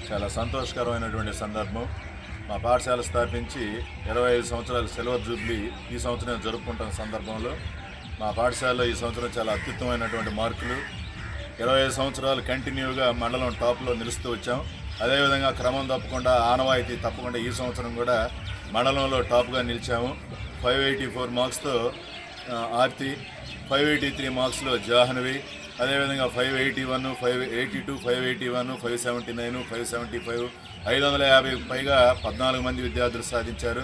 చాలా సంతోషకరమైనటువంటి సందర్భం. మా పాఠశాల స్థాపించి 25 సంవత్సరాల సిల్వర్ జూబ్లీ ఈ సంవత్సరం జరుపుకుంటున్న సందర్భంలో మా పాఠశాలలో ఈ సంవత్సరం చాలా అత్యుత్తమైనటువంటి మార్కులు, 25 సంవత్సరాలు కంటిన్యూగా మండలం టాప్లో నిలుస్తూ వచ్చాం. అదేవిధంగా క్రమం తప్పకుండా ఆనవాయితీ తప్పకుండా ఈ సంవత్సరం కూడా మండలంలో టాప్గా నిలిచాము. 584 మార్క్స్తో ఆర్తి, 583 మార్క్స్లో జాహ్నవి, అదేవిధంగా 581, 582, 581, 579, 575, 550 పైగా 14 మంది విద్యార్థులు సాధించారు.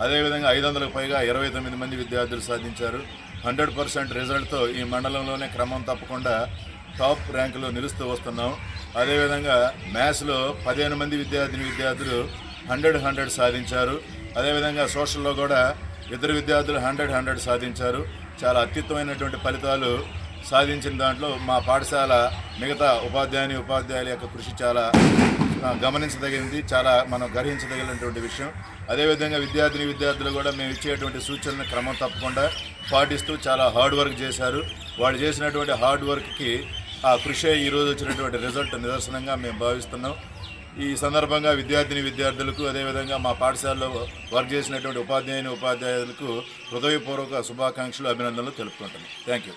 అదేవిధంగా 500కు పైగా 29 మంది విద్యార్థులు సాధించారు. 100% రిజల్ట్తో ఈ మండలంలోనే క్రమం తప్పకుండా టాప్ ర్యాంకులో నిలుస్తూ వస్తున్నాం. అదేవిధంగా మ్యాథ్స్లో 15 మంది విద్యార్థులు 100 సాధించారు. అదేవిధంగా సోషల్లో కూడా 2 విద్యార్థులు 100 సాధించారు. చాలా అత్యుత్తమైనటువంటి ఫలితాలు సాధించిన దాంట్లో మా పాఠశాల మిగతా ఉపాధ్యాయుల యొక్క కృషి చాలా గమనించదగింది, చాలా మనం గ్రహించదగినటువంటి విషయం. అదేవిధంగా విద్యార్థులు కూడా మేము ఇచ్చేటువంటి సూచనలను క్రమం తప్పకుండా పాటిస్తూ చాలా హార్డ్ వర్క్ చేశారు. వాళ్ళు చేసినటువంటి హార్డ్ వర్క్కి ఆ కృషి ఈరోజు వచ్చినటువంటి రిజల్ట్ నిదర్శనంగా మేము భావిస్తున్నాం. ఈ సందర్భంగా విద్యార్థులకు అదేవిధంగా మా పాఠశాలలో వర్క్ చేసినటువంటి ఉపాధ్యాయులకు హృదయపూర్వక శుభాకాంక్షలు, అభినందనలు తెలుపుకుంటున్నాం. Thank you.